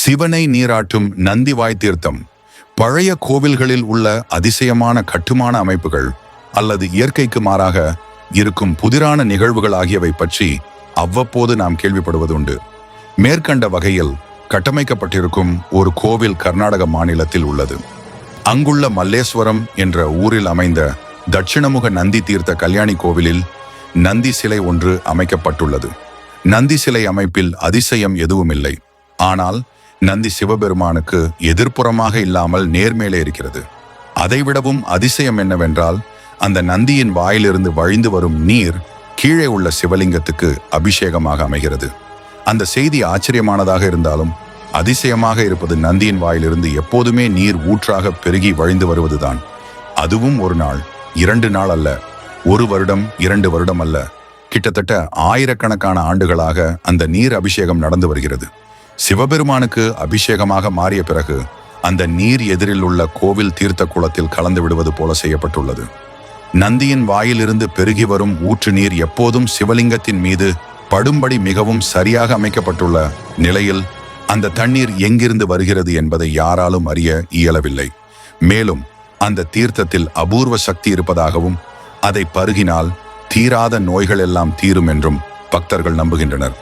சிவனை நீராட்டும் நந்திவாய் தீர்த்தம். பழைய கோவில்களில் உள்ள அதிசயமான கட்டுமான அமைப்புகள் அல்லது இயற்கைக்கு மாறாக இருக்கும் புதிரான நிகழ்வுகள் ஆகியவை பற்றி அவ்வப்போது நாம் கேள்விப்படுவதுண்டு. மேற்கண்ட வகையில் கட்டமைக்கப்பட்டிருக்கும் ஒரு கோவில் கர்நாடக மாநிலத்தில் உள்ளது. அங்குள்ள மல்லேஸ்வரம் என்ற ஊரில் அமைந்த தட்சிணமுக நந்தி தீர்த்த கல்யாணி கோவிலில் நந்தி சிலை ஒன்று அமைக்கப்பட்டுள்ளது. நந்தி சிலை அமைப்பில் அதிசயம் எதுவுமில்லை. ஆனால் நந்தி சிவபெருமானுக்கு எதிர்ப்புறமாக இல்லாமல் நேர்மேலே இருக்கிறது. அதைவிடவும் அதிசயம் என்னவென்றால், அந்த நந்தியின் வாயிலிருந்து வழிந்து வரும் நீர் கீழே உள்ள சிவலிங்கத்துக்கு அபிஷேகமாக அமைகிறது. அந்த செய்தி ஆச்சரியமானதாக இருந்தாலும் அதிசயமாக இருப்பது நந்தியின் வாயிலிருந்து எப்போதுமே நீர் ஊற்றாக பெருகி வழிந்து வருவதுதான். அதுவும் ஒரு நாள், 2 நாள் அல்ல, 1 வருடம், 2 வருடம் அல்ல, கிட்டத்தட்ட ஆயிரக்கணக்கான ஆண்டுகளாக அந்த நீர் அபிஷேகம் நடந்து வருகிறது. சிவபெருமானுக்கு அபிஷேகமாக மாறிய பிறகு அந்த நீர் எதிரில் உள்ள கோவில் தீர்த்த குளத்தில் கலந்து விடுவது போல செய்யப்பட்டுள்ளது. நந்தியின் வாயிலிருந்து பெருகி வரும் ஊற்று நீர் எப்போதும் சிவலிங்கத்தின் மீது படும்படி மிகவும் சரியாக அமைக்கப்பட்டுள்ள நிலையில் அந்த தண்ணீர் எங்கிருந்து வருகிறது என்பதை யாராலும் அறிய இயலவில்லை. மேலும் அந்த தீர்த்தத்தில் அபூர்வ சக்தி இருப்பதாகவும் அதை பருகினால் தீராத நோய்கள் எல்லாம் தீரும் என்றும் பக்தர்கள் நம்புகின்றனர்.